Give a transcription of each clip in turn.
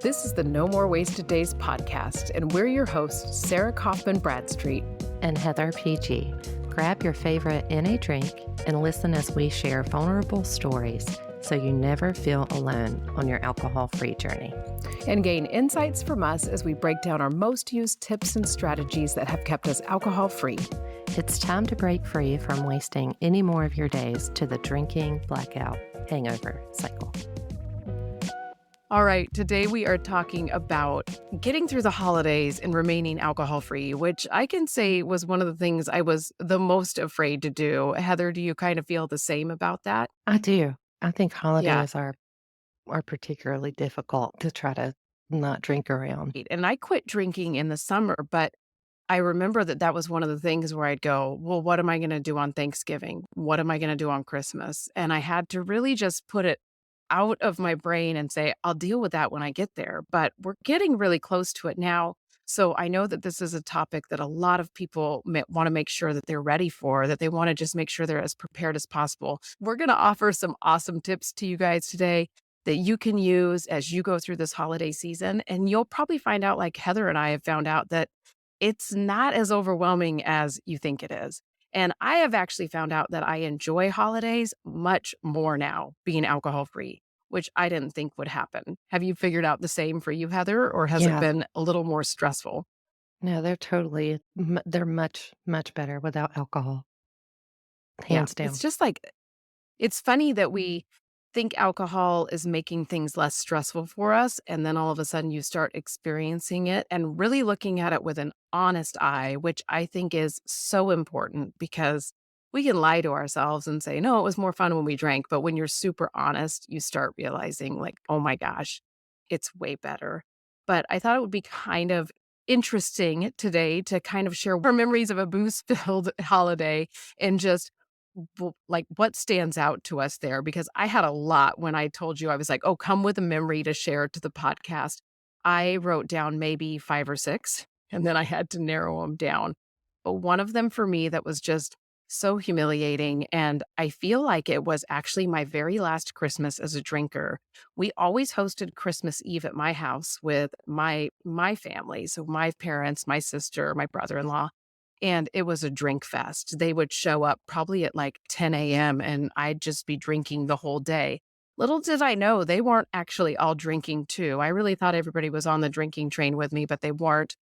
This is the No More Wasted Days podcast, and we're your hosts, Sara Kaufman-Bradstreet and Heather PG. Grab your favorite NA drink and listen as we share vulnerable stories so you never feel alone on your alcohol-free journey. And gain insights from us as we break down our most used tips and strategies that have kept us alcohol-free. It's time to break free from wasting any more of your days to the drinking, blackout, hangover cycle. All right, today we are talking about getting through the holidays and remaining alcohol-free, which I can say was one of the things I was the most afraid to do. Heather, do you kind of feel the same about that? I do. I think Yeah. holidays are particularly difficult to try to not drink around. And I quit drinking in the summer, but I remember that was one of the things where I'd go, well, what am I going to do on Thanksgiving? What am I going to do on Christmas? And I had to really just put it out of my brain and say, I'll deal with that when I get there. But we're getting really close to it now. So I know that this is a topic that a lot of people want to make sure that they're ready for, that they want to just make sure they're as prepared as possible. We're going to offer some awesome tips to you guys today that you can use as you go through this holiday season. And you'll probably find out, like Heather and I have found out, that it's not as overwhelming as you think it is. And I have actually found out that I enjoy holidays much more now being alcohol free, which I didn't think would happen. Have you figured out the same for you, Heather, or has it Yeah. been a little more stressful? No, they're much, much better without alcohol. Yeah. Hands down. It's just like, it's funny that we think alcohol is making things less stressful for us. And then all of a sudden you start experiencing it and really looking at it with an honest eye, which I think is so important because we can lie to ourselves and say, no, it was more fun when we drank. But when you're super honest, you start realizing, like, oh my gosh, it's way better. But I thought it would be kind of interesting today to kind of share our memories of a booze filled holiday and just like what stands out to us there, because I had a lot when I told you. I was like, oh, come with a memory to share to the podcast. I wrote down maybe 5 or 6, and then I had to narrow them down. But one of them for me that was just so humiliating, and I feel like it was actually my very last Christmas as a drinker. We always hosted Christmas Eve at my house with my family, so my parents, my sister, my brother-in-law, and it was a drink fest. They would show up probably at like 10 a.m. and I'd just be drinking the whole day. Little did I know they weren't actually all drinking too. I really thought everybody was on the drinking train with me, but they weren't.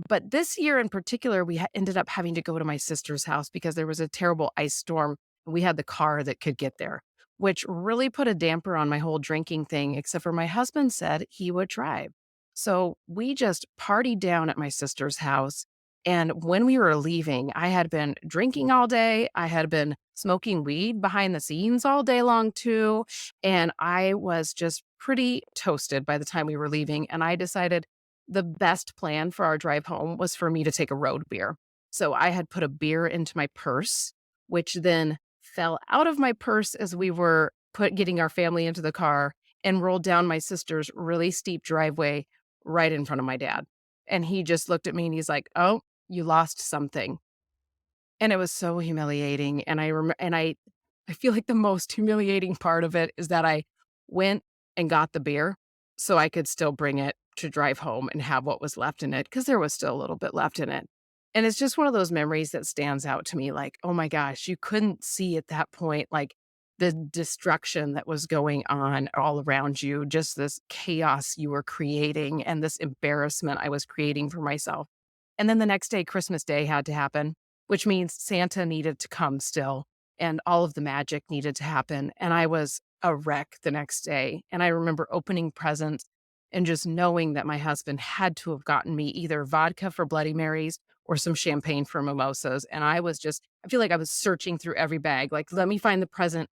But this year in particular, we ended up having to go to my sister's house because there was a terrible ice storm. We had the car that could get there, which really put a damper on my whole drinking thing, except for my husband said he would drive. So we just partied down at my sister's house. And when we were leaving, I had been drinking all day. I had been smoking weed behind the scenes all day long, too. And I was just pretty toasted by the time we were leaving. And I decided the best plan for our drive home was for me to take a road beer. So I had put a beer into my purse, which then fell out of my purse as we were getting our family into the car and rolled down my sister's really steep driveway right in front of my dad. And he just looked at me and he's like, "Oh, you lost something." And it was so humiliating. And I feel like the most humiliating part of it is that I went and got the beer so I could still bring it to drive home and have what was left in it, because there was still a little bit left in it. And it's just one of those memories that stands out to me, like, oh my gosh, you couldn't see at that point, like, the destruction that was going on all around you, just this chaos you were creating and this embarrassment I was creating for myself. And then the next day, Christmas Day had to happen, which means Santa needed to come still and all of the magic needed to happen. And I was a wreck the next day. And I remember opening presents and just knowing that my husband had to have gotten me either vodka for Bloody Marys or some champagne for mimosas. And I feel like I was searching through every bag, like, let me find the present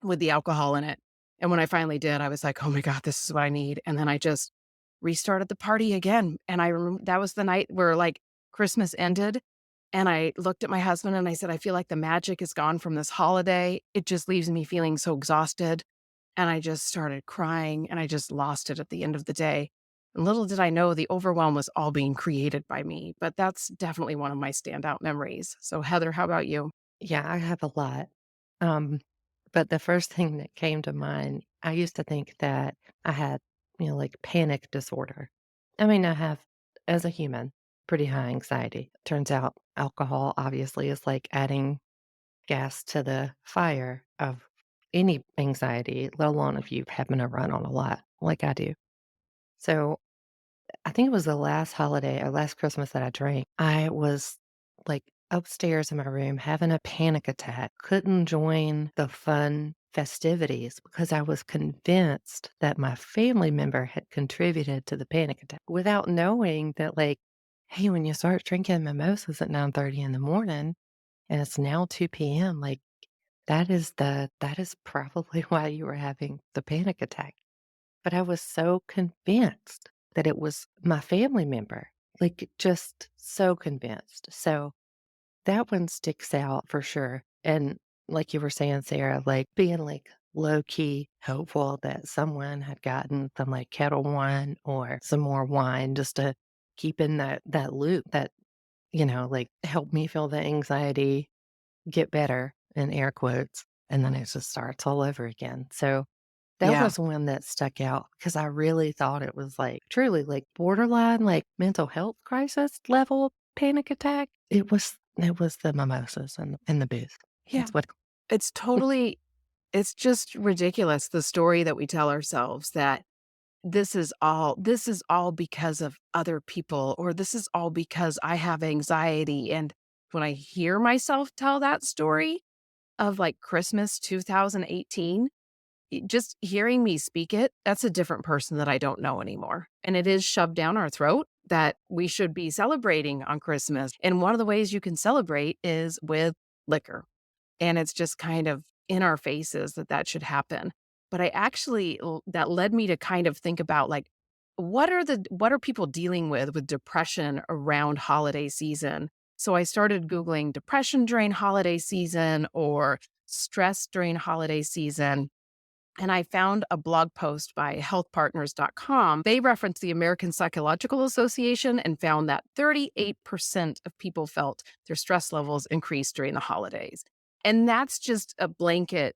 with the alcohol in it. And when I finally did, I was like, oh my God, this is what I need. And then I just restarted the party again. And I remember that was the night where like Christmas ended. And I looked at my husband and I said, I feel like the magic is gone from this holiday. It just leaves me feeling so exhausted. And I just started crying and I just lost it at the end of the day. And little did I know the overwhelm was all being created by me. But that's definitely one of my standout memories. So, Heather, how about you? Yeah, I have a lot. Um, but the first thing that came to mind, I used to think that I had like panic disorder. I mean, I have, as a human, pretty high anxiety. Turns out alcohol obviously is like adding gas to the fire of any anxiety, let alone if you happen to run on a lot like I do. So I think it was the last holiday or last Christmas that I drank. I was like upstairs in my room having a panic attack, couldn't join the fun festivities because I was convinced that my family member had contributed to the panic attack without knowing that, like, hey, when you start drinking mimosas at 9:30 in the morning and it's now 2 p.m., like that is probably why you were having the panic attack. But I was so convinced that it was my family member, like, just so convinced. So that one sticks out for sure. And like you were saying, Sarah, like being like low key hopeful that someone had gotten some like kettle wine or some more wine just to keep in that loop that, like help me feel the anxiety get better in air quotes. And then it just starts all over again. So that Yeah. was one that stuck out because I really thought it was, like, truly, like, borderline, like, mental health crisis level panic attack. It was the mimosas and the booze. Yeah. That's what It's totally it's just ridiculous, the story that we tell ourselves that this is all because of other people, or this is all because I have anxiety, and when I hear myself tell that story of, like, Christmas 2018, just hearing me speak it, that's a different person that I don't know anymore, and it is shoved down our throat that we should be celebrating on Christmas, and one of the ways you can celebrate is with liquor. And it's just kind of in our faces that that should happen. But I actually that led me to kind of think about, like, what are people dealing with depression around holiday season? So I started Googling depression during holiday season or stress during holiday season. And I found a blog post by healthpartners.com. They referenced the American Psychological Association and found that 38% of people felt their stress levels increased during the holidays. And that's just a blanket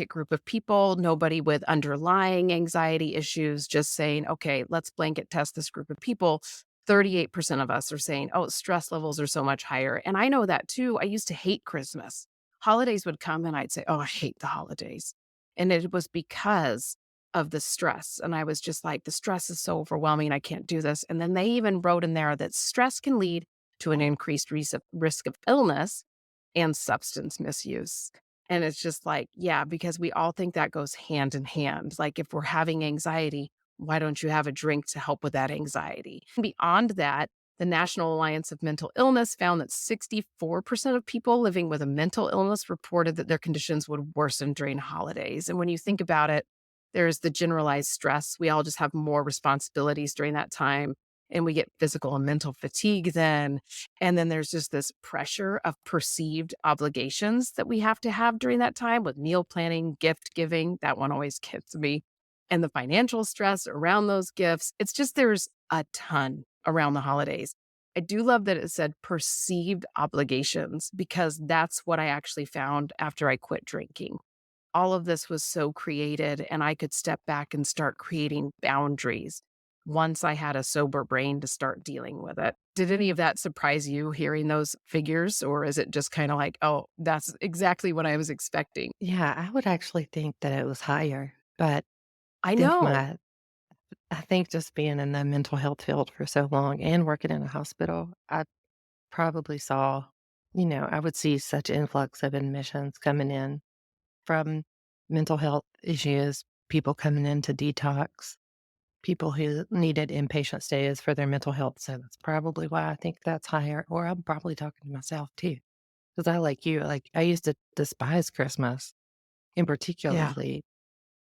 group of people, nobody with underlying anxiety issues, just saying, okay, let's blanket test this group of people. 38% of us are saying, oh, stress levels are so much higher. And I know that too. I used to hate Christmas. Holidays would come and I'd say, oh, I hate the holidays. And it was because of the stress. And I was just like, the stress is so overwhelming. I can't do this. And then they even wrote in there that stress can lead to an increased risk of illness and substance misuse. And it's just like, yeah, because we all think that goes hand in hand. Like, if we're having anxiety, why don't you have a drink to help with that anxiety? Beyond that, the National Alliance of Mental Illness found that 64% of people living with a mental illness reported that their conditions would worsen during holidays. And when you think about it, there's the generalized stress. We all just have more responsibilities during that time, and we get physical and mental fatigue then. And then there's just this pressure of perceived obligations that we have to have during that time with meal planning, gift giving. That one always gets me. And the financial stress around those gifts. It's just there's a ton around the holidays. I do love that it said perceived obligations because that's what I actually found after I quit drinking. All of this was so created, and I could step back and start creating boundaries once I had a sober brain to start dealing with it. Did any of that surprise you hearing those figures, or is it just kind of like, oh, that's exactly what I was expecting? Yeah, I would actually think that it was higher, but I I think know. my I think just being in the mental health field for so long and working in a hospital, I probably saw, I would see such influx of admissions coming in from mental health issues, people coming in to detox, people who needed inpatient stays for their mental health. So that's probably why I think that's higher. Or I'm probably talking to myself too. Because I, like you, like I used to despise Christmas in Yeah. particularly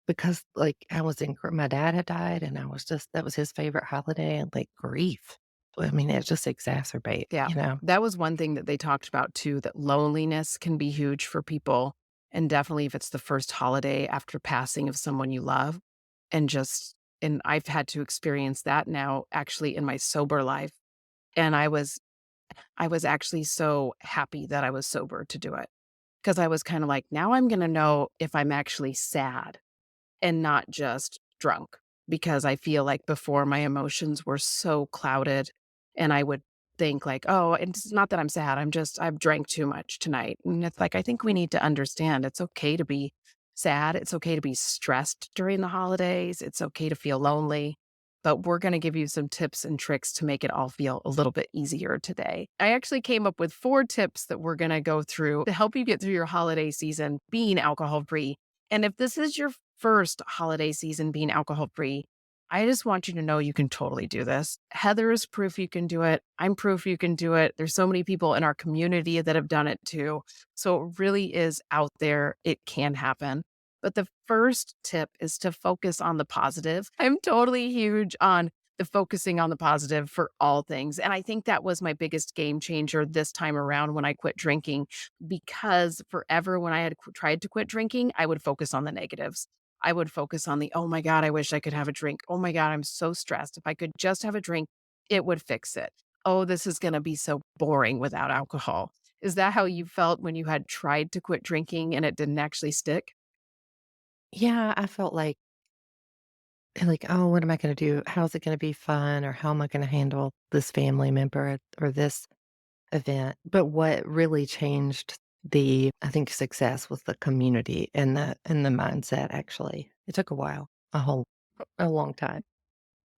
because like I was my dad had died and I was just, that was his favorite holiday and like grief. I mean, it just exacerbate, Yeah. That was one thing that they talked about too, that loneliness can be huge for people. And definitely if it's the first holiday after passing of someone you love. And I've had to experience that now actually in my sober life. And I was actually so happy that I was sober to do it. Because I was kind of like, now I'm gonna know if I'm actually sad and not just drunk. because I feel like before my emotions were so clouded and I would think like, "Oh, it's not that I'm sad. I've drank too much tonight." And it's like, I think we need to understand it's okay to be sad. It's okay to be stressed during the holidays. It's okay to feel lonely. But we're going to give you some tips and tricks to make it all feel a little bit easier today. I actually came up with 4 tips that we're going to go through to help you get through your holiday season being alcohol free. And if this is your first holiday season being alcohol free, I just want you to know you can totally do this. Heather is proof you can do it. I'm proof you can do it. There's so many people in our community that have done it too. So it really is out there. It can happen. But the first tip is to focus on the positive. I'm totally huge on the focusing on the positive for all things. And I think that was my biggest game changer this time around when I quit drinking, because forever when I had tried to quit drinking, I would focus on the negatives. I would focus on the, oh my God, I wish I could have a drink. Oh my God, I'm so stressed. If I could just have a drink, it would fix it. Oh, this is going to be so boring without alcohol. Is that how you felt when you had tried to quit drinking and it didn't actually stick? Yeah, I felt like, "Oh, what am I gonna do? How's it gonna be fun? Or how am I gonna handle this family member or this event?" But what really changed I think, success was the community and the mindset, actually. It took a while, a long time.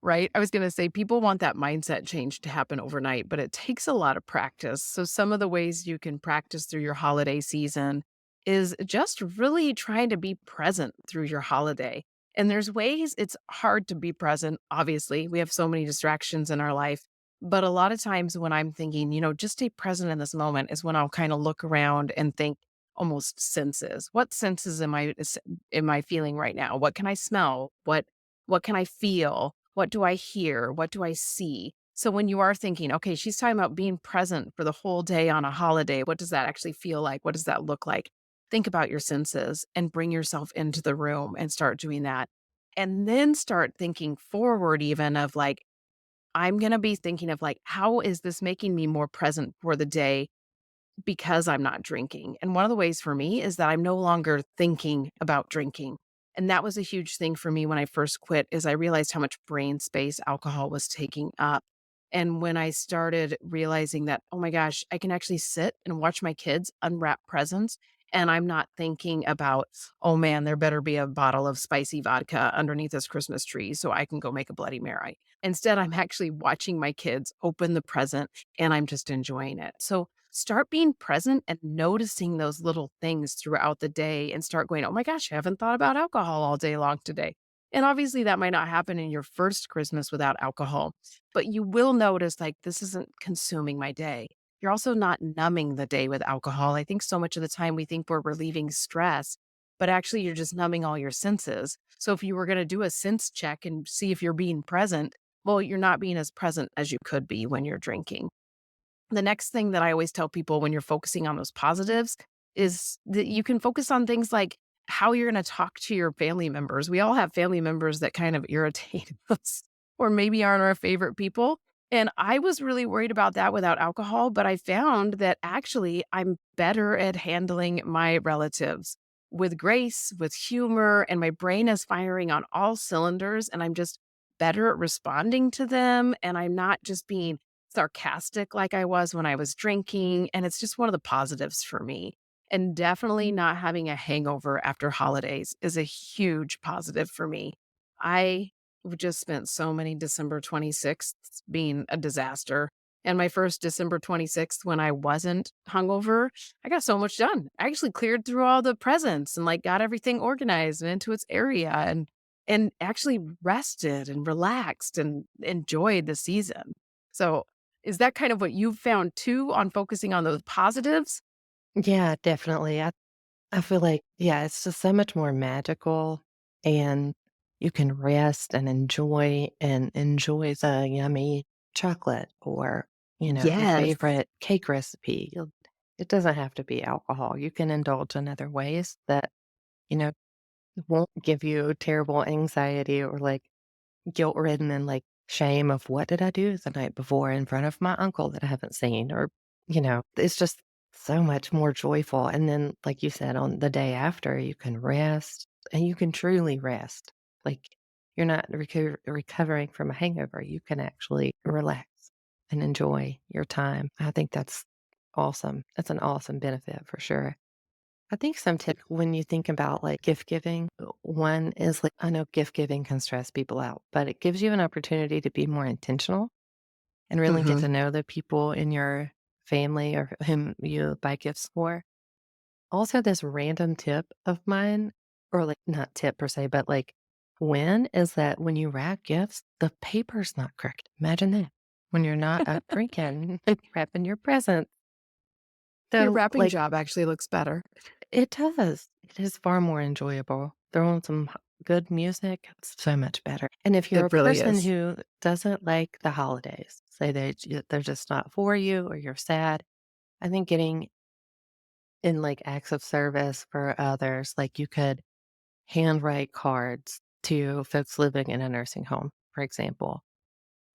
Right? I was gonna say people want that mindset change to happen overnight, but it takes a lot of practice. So some of the ways you can practice through your holiday season is just really trying to be present through your holiday. And there's ways it's hard to be present, obviously. We have so many distractions in our life. But a lot of times when I'm thinking, just stay present in this moment is when I'll kind of look around and think almost senses. What senses am I feeling right now? What can I smell? What can I feel? What do I hear? What do I see? So when you are thinking, okay, she's talking about being present for the whole day on a holiday, what does that actually feel like? What does that look like? Think about your senses and bring yourself into the room and start doing that. And then start thinking forward, even of like, I'm going to be thinking of like, how is this making me more present for the day? Because I'm not drinking. And one of the ways for me is that I'm no longer thinking about drinking. And that was a huge thing for me when I first quit is I realized how much brain space alcohol was taking up. And when I started realizing that, oh my gosh, I can actually sit and watch my kids unwrap presents and I'm not thinking about, oh man, there better be a bottle of spicy vodka underneath this Christmas tree so I can go make a Bloody Mary. Instead, I'm actually watching my kids open the present and I'm just enjoying it. So start being present and noticing those little things throughout the day and start going, oh my gosh, I haven't thought about alcohol all day long today. And obviously, that might not happen in your first Christmas without alcohol, but you will notice like this isn't consuming my day. You're also not numbing the day with alcohol. I think so much of the time we think we're relieving stress, but actually, you're just numbing all your senses. So, if you were going to do a sense check and see if you're being present, well, you're not being as present as you could be when you're drinking. The next thing that I always tell people when you're focusing on those positives is that you can focus on things like how you're going to talk to your family members. We all have family members that kind of irritate us or maybe aren't our favorite people. And I was really worried about that without alcohol, but I found that actually I'm better at handling my relatives with grace, with humor, and my brain is firing on all cylinders. And I'm just better at responding to them. And I'm not just being sarcastic like I was when I was drinking, and it's just one of the positives for me. And definitely not having a hangover after holidays is a huge positive for me. I just spent so many December 26th being a disaster. And my first December 26th, when I wasn't hungover, I got so much done. I actually cleared through all the presents and like got everything organized and into its area and actually rested and relaxed and enjoyed the season. So is that kind of what you've found too on focusing on those positives? Yeah, definitely. I feel like, yeah, it's just so much more magical, and you can rest and enjoy the yummy chocolate or, your Yes. favorite cake recipe. It doesn't have to be alcohol. You can indulge in other ways that, you know, won't give you terrible anxiety or like guilt-ridden and like shame of what did I do the night before in front of my uncle that I haven't seen, or, it's just so much more joyful. And then, like you said, on the day after, you can rest and you can truly rest. Like you're not recovering from a hangover. You can actually relax and enjoy your time. I think that's awesome. That's an awesome benefit for sure. I think some tip when you think about like gift giving, one is like, I know gift giving can stress people out, but it gives you an opportunity to be more intentional and really get Mhm. to know the people in your family or whom you buy gifts for. Also, this random tip of mine, or like not tip per se, but like when is that when you wrap gifts, the paper's not correct. Imagine that when you're not up drinking, wrapping your present. Your So, wrapping like, job actually looks better. it does. It is far more enjoyable. Throw on some good music, it's so much better. And if you're It a really person is. who doesn't like the holidays, say they're just not for you or you're sad, I think getting in like acts of service for others, like you could handwrite cards to folks living in a nursing home, for example.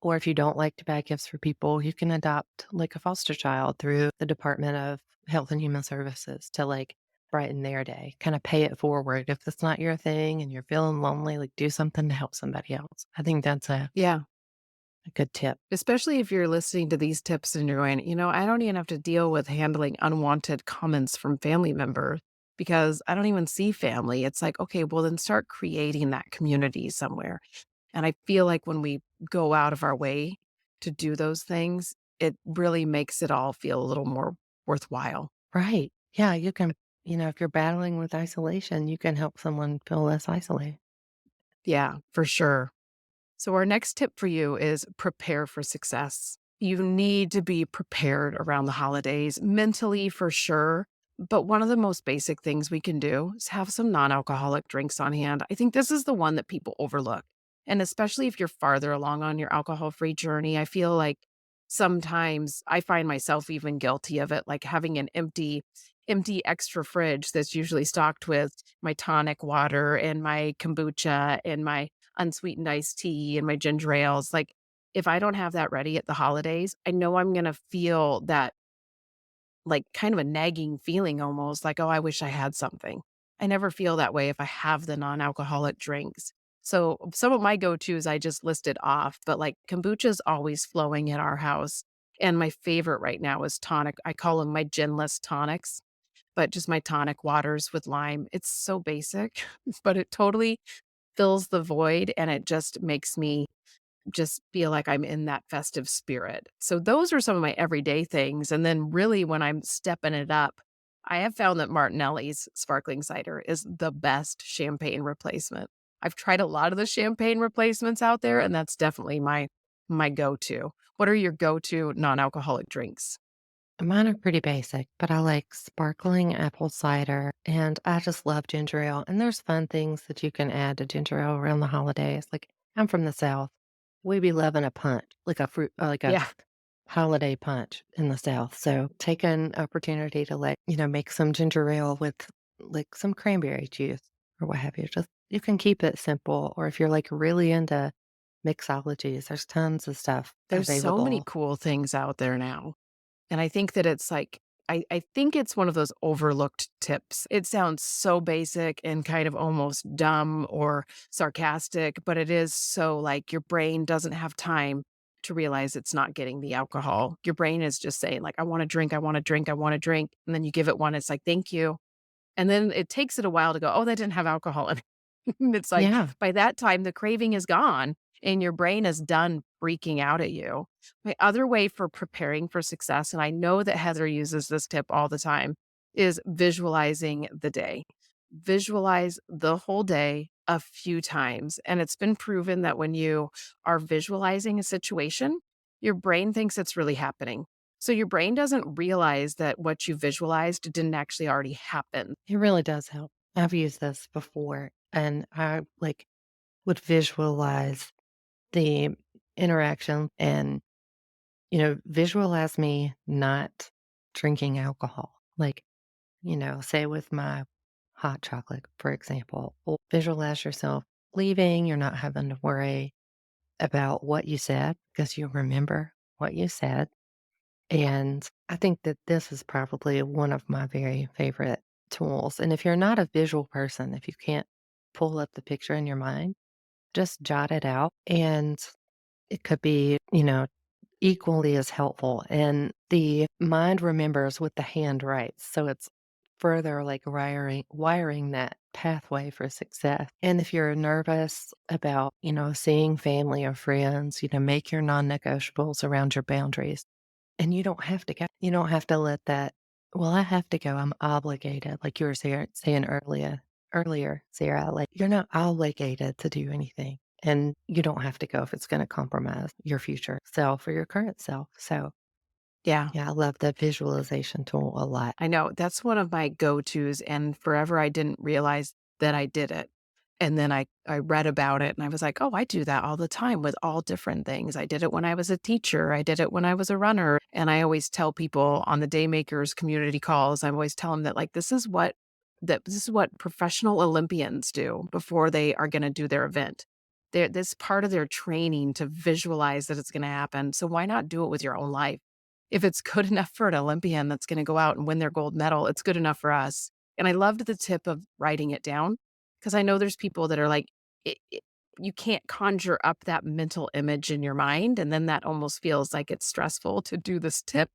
Or if you don't like to buy gifts for people, you can adopt like a foster child through the Department of Health and Human Services to like brighten their day, kind of pay it forward. If that's not your thing and you're feeling lonely, like do something to help somebody else. I think that's Yeah. a good tip. Especially if you're listening to these tips and you're going, I don't even have to deal with handling unwanted comments from family members because I don't even see family. It's like, okay, well, then start creating that community somewhere. And I feel like when we go out of our way to do those things, it really makes it all feel a little more worthwhile. Right. Yeah. If you're battling with isolation, you can help someone feel less isolated. Yeah, for sure. So, our next tip for you is prepare for success. You need to be prepared around the holidays, mentally for sure. But one of the most basic things we can do is have some non alcoholic drinks on hand. I think this is the one that people overlook. And especially if you're farther along on your alcohol free journey, I feel like sometimes I find myself even guilty of it, like having an empty extra fridge that's usually stocked with my tonic water and my kombucha and my unsweetened iced tea and my ginger ales. Like, if I don't have that ready at the holidays, I know I'm gonna feel that, like, kind of a nagging feeling almost like, "Oh, I wish I had something." I never feel that way if I have the non-alcoholic drinks. So, some of my go-tos I just listed off, but, like, kombucha's always flowing at our house, and my favorite right now is tonic. I call them my ginless tonics, but just my tonic waters with lime. It's so basic, but it totally fills the void, and it just makes me just feel like I'm in that festive spirit. So those are some of my everyday things, and then really when I'm stepping it up, I have found that Martinelli's sparkling cider is the best champagne replacement. I've tried a lot of the champagne replacements out there, and that's definitely my go-to. What are your go-to non-alcoholic drinks? Mine are pretty basic, but I like sparkling apple cider and I just love ginger ale. And there's fun things that you can add to ginger ale around the holidays. Like I'm from the South. We be loving a punch, like a fruit, like a Yeah, holiday punch in the South. So take an opportunity to make some ginger ale with like some cranberry juice or what have you. Just you can keep it simple. Or if you're like really into mixologies, there's tons of stuff there's so many available. cool things out there now. And I think that it's like I think it's one of those overlooked tips. It sounds so basic and kind of almost dumb or sarcastic, but it is so like your brain doesn't have time to realize it's not getting the alcohol. Your brain is just saying like, "I wanna drink, I wanna drink, I wanna drink," and then you give it one, it's like, "Thank you." And then it takes it a while to go, "Oh, that didn't have alcohol in it." It's like, Yeah. by that time, the craving is gone and your brain is done freaking out at you. My other way for preparing for success, and I know that Heather uses this tip all the time, is visualizing the day. Visualize the whole day a few times. And it's been proven that when you are visualizing a situation, your brain thinks it's really happening. So your brain doesn't realize that what you visualized didn't actually already happen. It really does help. I've used this before and I like would visualize the interaction and, visualize me not drinking alcohol. Like, say with my hot chocolate, for example, or visualize yourself leaving. You're not having to worry about what you said because you remember what you said. And I think that this is probably one of my very favorite tools. And if you're not a visual person, if you can't pull up the picture in your mind, just jot it out, and it could be, equally as helpful. And the mind remembers what the hand writes. So it's further like wiring that pathway for success. And if you're nervous about, seeing family or friends, make your non-negotiables around your boundaries. And you don't have to go. You don't have to let that, well, I have to go. I'm obligated. Like you were saying earlier, Sarah, like you're not obligated to do anything. And you don't have to go if it's going to compromise your future self or your current self. So, Yeah. yeah, I love the visualization tool a lot. I know, that's one of my go-tos, and forever I didn't realize that I did it. And then I read about it and I was like, "Oh, I do that all the time with all different things." I did it when I was a teacher, I did it when I was a runner, and I always tell people on the Daymakers community calls, I always tell them that, like, this is what professional Olympians do before they are gonna do their event. This part of their training to visualize that it's gonna happen, so why not do it with your own life? If it's good enough for an Olympian that's gonna go out and win their gold medal, it's good enough for us. And I loved the tip of writing it down because I know there's people that are like, you can't conjure up that mental image in your mind, and then that almost feels like it's stressful to do this tip.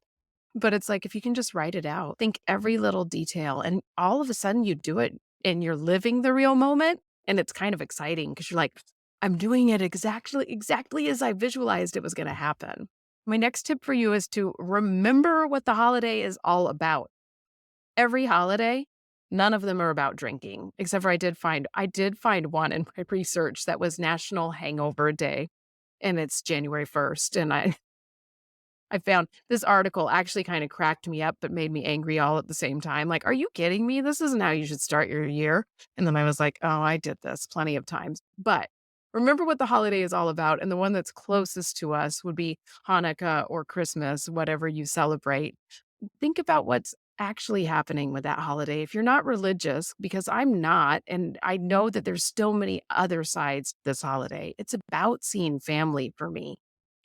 But it's like, if you can just write it out, think every little detail, and all of a sudden you do it and you're living the real moment, and it's kind of exciting because 'cause you're like, "I'm doing it exactly as I visualized it was gonna happen." My next tip for you is to remember what the holiday is all about. Every holiday, none of them are about drinking, except for I did find one in my research that was National Hangover Day, and it's January 1st, and I found this article actually kinda cracked me up, but made me angry all at the same time, like, "Are you kidding me? This isn't how you should start your year." And then I was like, "Oh, I did this plenty of times." But remember what the holiday is all about, and the one that's closest to us would be Hanukkah or Christmas, whatever you celebrate. Think about what's actually happening with that holiday. If you're not religious, because I'm not, and I know that there's still many other sides to this holiday, it's about seeing family for me.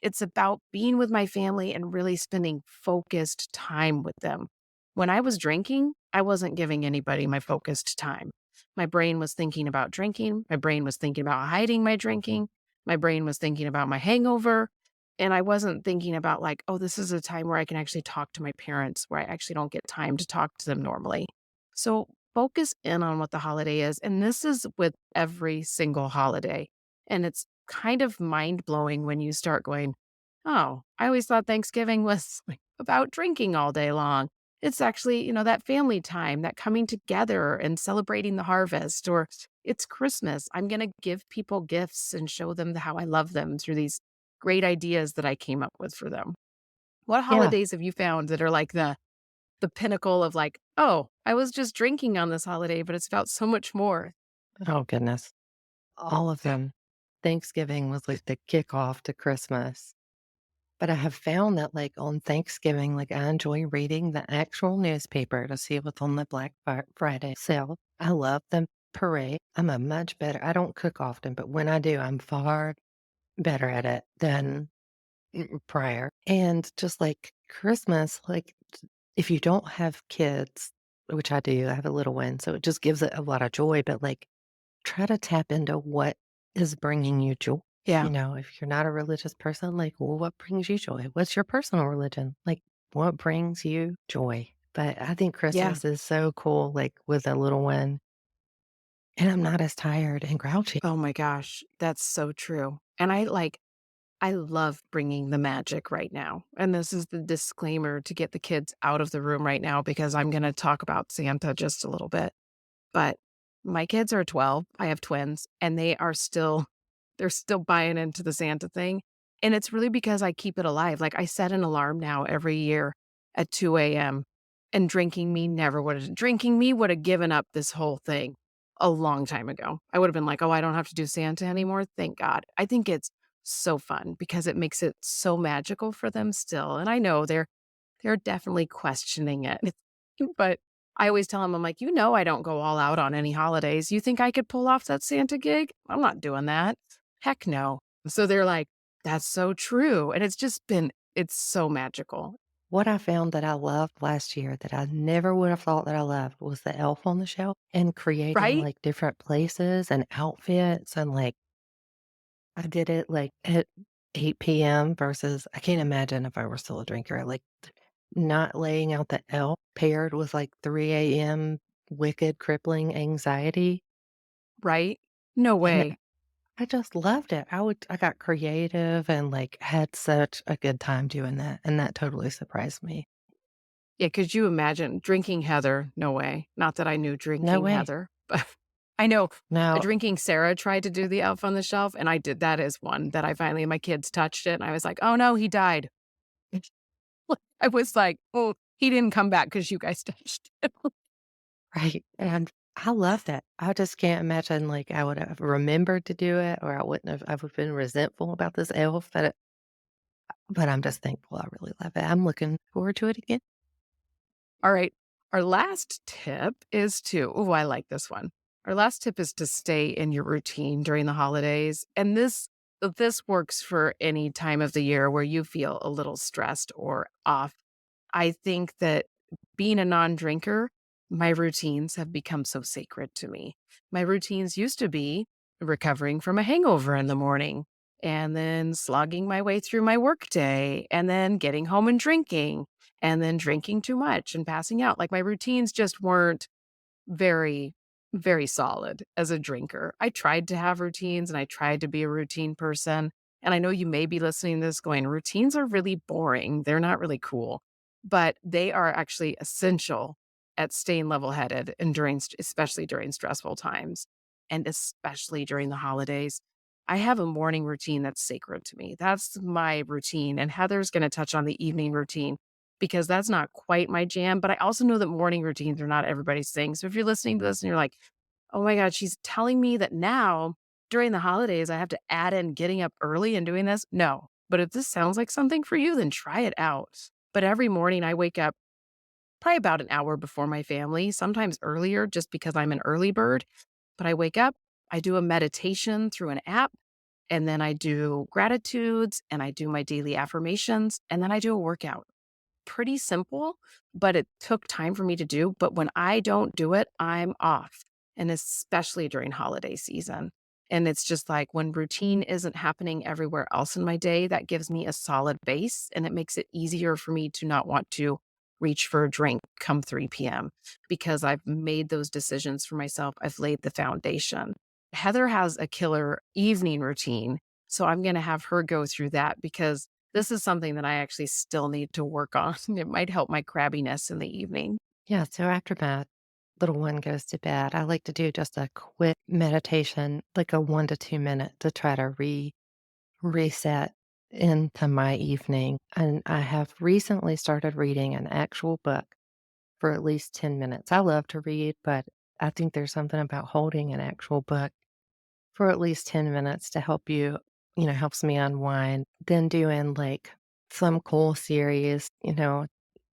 It's about being with my family and really spending focused time with them. When I was drinking, I wasn't giving anybody my focused time. My brain was thinking about drinking. My brain was thinking about hiding my drinking. My brain was thinking about my hangover. And I wasn't thinking about, like, oh, this is a time where I can actually talk to my parents, where I actually don't get time to talk to them normally. So focus in on what the holiday is. And this is with every single holiday. And it's kind of mind blowing when you start going, oh, I always thought Thanksgiving was like about drinking all day long. It's actually, that family time, that coming together and celebrating the harvest, or it's Christmas. I'm going to give people gifts and show them how I love them through these great ideas that I came up with for them. What Yeah. holidays have you found that are like the pinnacle of like, oh, I was just drinking on this holiday, but it's about so much more? Oh, goodness. All of them. Thanksgiving was like the kickoff to Christmas. But I have found that, like, on Thanksgiving, like, I enjoy reading the actual newspaper to see what's on the Friday sale. I love the parade. I'm a much better I don't cook often, but when I do, I'm far better at it than prior. And just like Christmas, like, if you don't have kids, which I do, I have a little one, so it just gives it a lot of joy, but, like, try to tap into what is bringing you joy. Yeah. If you're not a religious person, like, well, what brings you joy? What's your personal religion? Like, what brings you joy? But I think Yeah. Christmas is so cool, like, with a little one, and I'm not as tired and grouchy. Oh my gosh. That's so true. And I love bringing the magic right now. And this is the disclaimer to get the kids out of the room right now because I'm going to talk about Santa just a little bit. But my kids are 12. I have twins, and they're still buying into the Santa thing. And it's really because I keep it alive. Like, I set an alarm now every year at 2 a.m. And drinking me would have given up this whole thing a long time ago. I would have been like, "Oh, I don't have to do Santa anymore. Thank God." I think it's so fun because it makes it so magical for them still. And I know they're definitely questioning it. But I always tell them, I'm like, I don't go all out on any holidays. You think I could pull off that Santa gig? I'm not doing that. Heck no." So they're like, "That's so true." And it's so magical, What I found that I loved last year that I never would have thought that I loved was the elf on the shelf and creating, right? like, different places and outfits and, like, I did it, like, at 8 p.m. versus I can't imagine if I were still a drinker, like, not laying out the L paired with, like, 3 a.m. wicked crippling anxiety, right? No and way. I just loved it. I got creative and, like, had such a good time doing that, and that totally surprised me. Yeah, could you imagine drinking Heather? No way. Not that I knew No drinking way. Heather, but I know a Now drinking Sarah tried to do the Elf on the Shelf, and I did that as one that I finally my kids touched it, and I was like, "Oh, no, he died." I was like, "Oh, he didn't come back because you guys touched him." right, and I love that. I just can't imagine, like, I would have remembered to do it or I would have been resentful about this elf, but I'm just thankful I really love it. I'm looking forward to it again. All right. Our last tip is to oh, I like this one. Our last tip is to stay in your routine during the holidays. And this works for any time of the year where you feel a little stressed or off. I think that being a non-drinker, my routines have become so sacred to me. My routines used to be recovering from a hangover in the morning and then slogging my way through my workday and then getting home and drinking and then drinking too much and passing out. Like my routines just weren't very, very solid as a drinker. I tried to have routines and I tried to be a routine person. And I know you may be listening to this going, routines are really boring. They're not really cool, but they are actually essential at staying level headed and especially during stressful times and especially during the holidays. I have a morning routine that's sacred to me. That's my routine. And Heather's going to touch on the evening routine because that's not quite my jam, but I also know that morning routines are not everybody's thing. So if you're listening to this and you're like, "Oh my god, she's telling me that now during the holidays I have to add in getting up early and doing this." No. But if this sounds like something for you, then try it out. But every morning I wake up probably about an hour before my family, sometimes earlier just because I'm an early bird. But I wake up, I do a meditation through an app, and then I do gratitudes and I do my daily affirmations, and then I do a workout pretty simple, but it took time for me to do. But when I don't do it, I'm off, and especially during holiday season. And it's just like when routine isn't happening everywhere else in my day, that gives me a solid base and it makes it easier for me to not want to reach for a drink come 3 p.m. because I've made those decisions for myself. I've laid the foundation. Heather has a killer evening routine. So I'm going to have her go through that because this is something that I actually still need to work on. It might help my crabbiness in the evening. Yeah, so after my little one goes to bed, I like to do just a quick meditation, like a 1 to 2 minute to try to reset into my evening, and I have recently started reading an actual book for at least 10 minutes. I love to read, but I think there's something about holding an actual book for at least 10 minutes to help helps me unwind. Then doing, like, some cool series,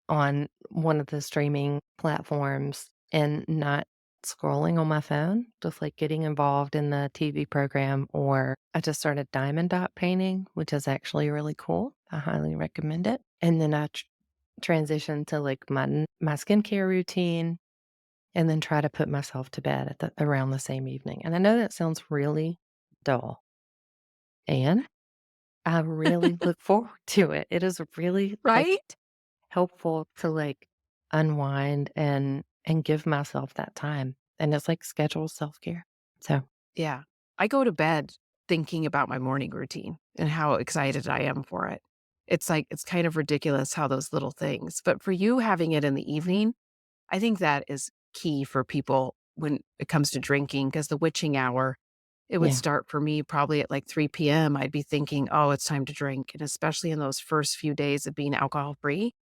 on one of the streaming platforms and not scrolling on my phone, just, like, getting involved in the TV program, or I just started diamond dot painting, which is actually really cool. I highly recommend it. And then I transitioned to, like, my skincare routine and then try to put myself to bed around the same evening. And I know that sounds really dull, and I really look forward to it. It is really, like, Right? helpful to, like, unwind and give myself that time, and it's like scheduled self-care. So, Yeah. I go to bed thinking about my morning routine and how excited I am for it. It's like, it's kind of ridiculous how those little things, but for you having it in the evening, I think that is key for people when it comes to drinking because the witching hour, it would yeah. start for me probably at like 3 p.m. I'd be thinking, oh, it's time to drink. And especially in those first few days of being alcohol free,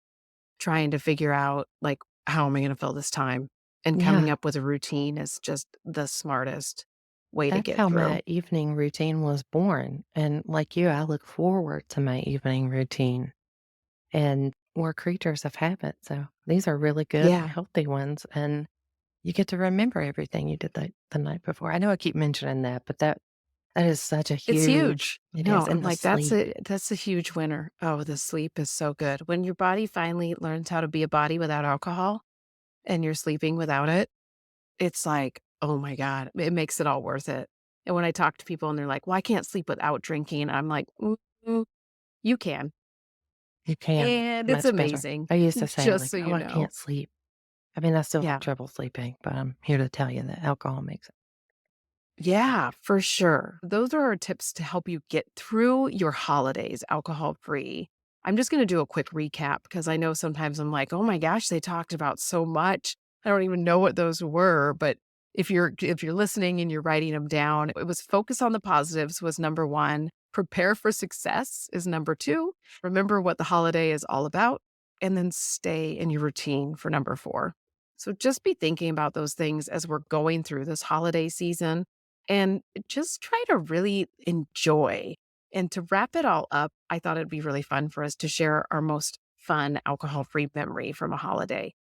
trying to figure out, like, how am I gonna fill this time? And coming Yeah, up with a routine is just the smartest way to that's get how through. my evening routine was born, and like you, I look forward to my evening routine, and we're creatures of habit, so these are really good, Yeah, healthy ones, and you get to remember everything you did the night before. I know I keep mentioning that, but that is such a it's huge huge. it No, is, I'm and the like, sleep. that's a huge winner. Oh, the sleep is so good. When your body finally learns how to be a body without alcohol and you're sleeping without it, it's like, oh my god, it makes it all worth it. And when I talk to people and they're like, "Well, I can't sleep without drinking," I'm like, "Mm, you can, You can. and it's Much better. amazing, I used to say, just like, so "Oh, you I know." can't sleep." I mean, I still have Yeah. trouble sleeping, but I'm here to tell you that alcohol makes it. Yeah, for sure. Those are our tips to help you get through your holidays alcohol free. I'm just going to do a quick recap because I know sometimes I'm like, oh my gosh, they talked about so much. I don't even know what those were. But if you're listening and you're writing them down, it was focus on the positives was number one. Prepare for success is number two. Remember what the holiday is all about, and then stay in your routine for number four. So just be thinking about those things as we're going through this holiday season and just try to really enjoy. And to wrap it all up, I thought it'd be really fun for us to share our most fun alcohol free memory from a holiday.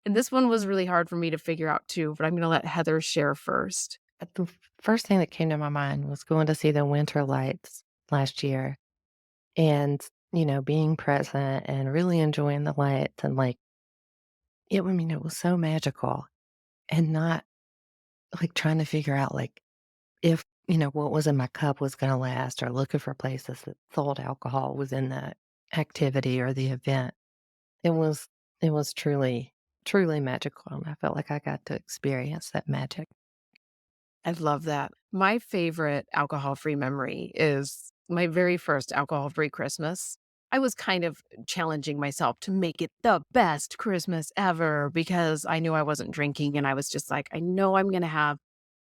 And this one was really hard for me to figure out too, but I'm going to let Heather share first. The first thing that came to my mind was going to see the winter lights last year and, being present and really enjoying the lights and, like, I mean, it was so magical and not, like, trying to figure out, like, if, what was in my cup was gonna last or looking for places that sold alcohol within the activity or the event. It was it was truly, truly magical, and I felt like I got to experience that magic. I love that. My favorite alcohol-free memory is my very first alcohol-free Christmas. I was kind of challenging myself to make it the best Christmas ever because I knew I wasn't drinking and I was just like, I know I'm gonna have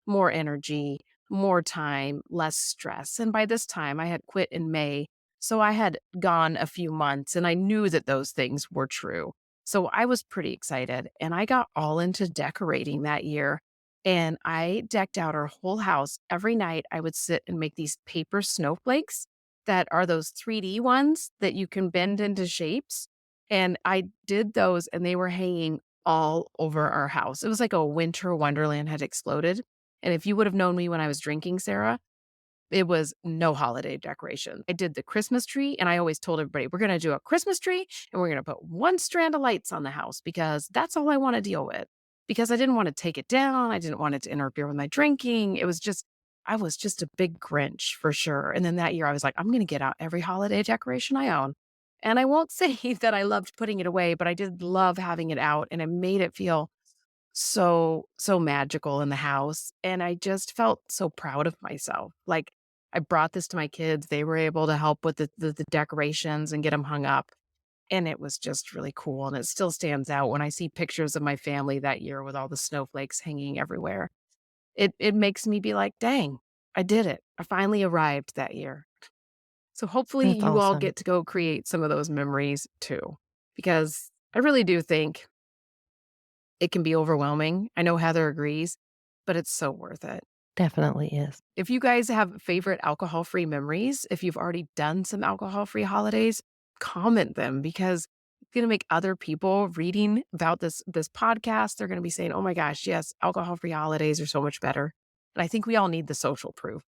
more energy, more time, less stress. And by this time, I had quit in May. So I had gone a few months and I knew that those things were true. So I was pretty excited and I got all into decorating that year. And I decked out our whole house. Every night, I would sit and make these paper snowflakes that are those 3D ones that you can bend into shapes. And I did those and they were hanging all over our house. It was like a winter wonderland had exploded. And if you would have known me when I was drinking, Sarah, it was no holiday decoration. I did the Christmas tree, and I always told everybody, "We're gonna do a Christmas tree, and we're gonna put 1 strand of lights on the house because that's all I wanna deal with." Because I didn't wanna take it down, I didn't want it to interfere with my drinking, it was just I was just a big Grinch for sure, and then that year, I was like, "I'm gonna get out every holiday decoration I own." And I won't say that I loved putting it away, but I did love having it out, and it made it feel so magical in the house, and I just felt so proud of myself. Like, I brought this to my kids, they were able to help with the decorations and get them hung up, and it was just really cool, and it still stands out when I see pictures of my family that year with all the snowflakes hanging everywhere. It makes me be like, "Dang, I did it. I finally arrived that year." So hopefully That's you all awesome. get to go create some of those memories too, because I really do think it can be overwhelming. I know Heather agrees, but it's so worth it. Definitely is. If you guys have favorite alcohol-free memories, if you've already done some alcohol-free holidays, comment them because it's gonna make other people reading about this podcast, they're gonna be saying, "Oh my gosh, yes, alcohol-free holidays are so much better." And I think we all need the social proof.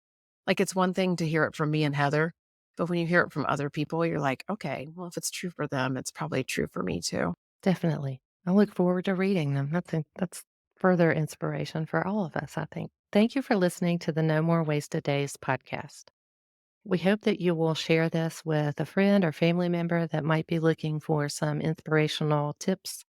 Like, it's one thing to hear it from me and Heather, but when you hear it from other people, you're like, "Okay, well, if it's true for them, it's probably true for me too." Definitely. I look forward to reading them. That's further inspiration for all of us, I think. Thank you for listening to the No More Wasted Days podcast. We hope that you will share this with a friend or family member that might be looking for some inspirational tips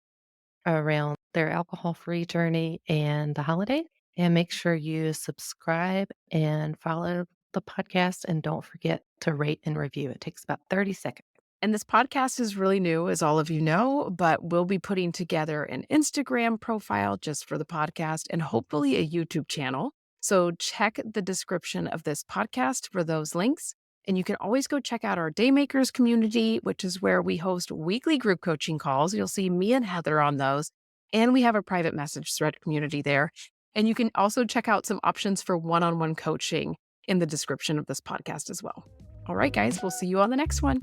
around their alcohol free journey and the holiday. And make sure you subscribe and follow the podcast. And don't forget to rate and review. It takes about 30 seconds. And this podcast is really new, as all of you know, but we'll be putting together an Instagram profile just for the podcast and hopefully a YouTube channel. So check the description of this podcast for those links. And you can always go check out our Daymakers community, which is where we host weekly group coaching calls. You'll see me and Heather on those. And we have a private message thread community there. And you can also check out some options for one on one coaching in the description of this podcast as well. All right, guys, we'll see you on the next one.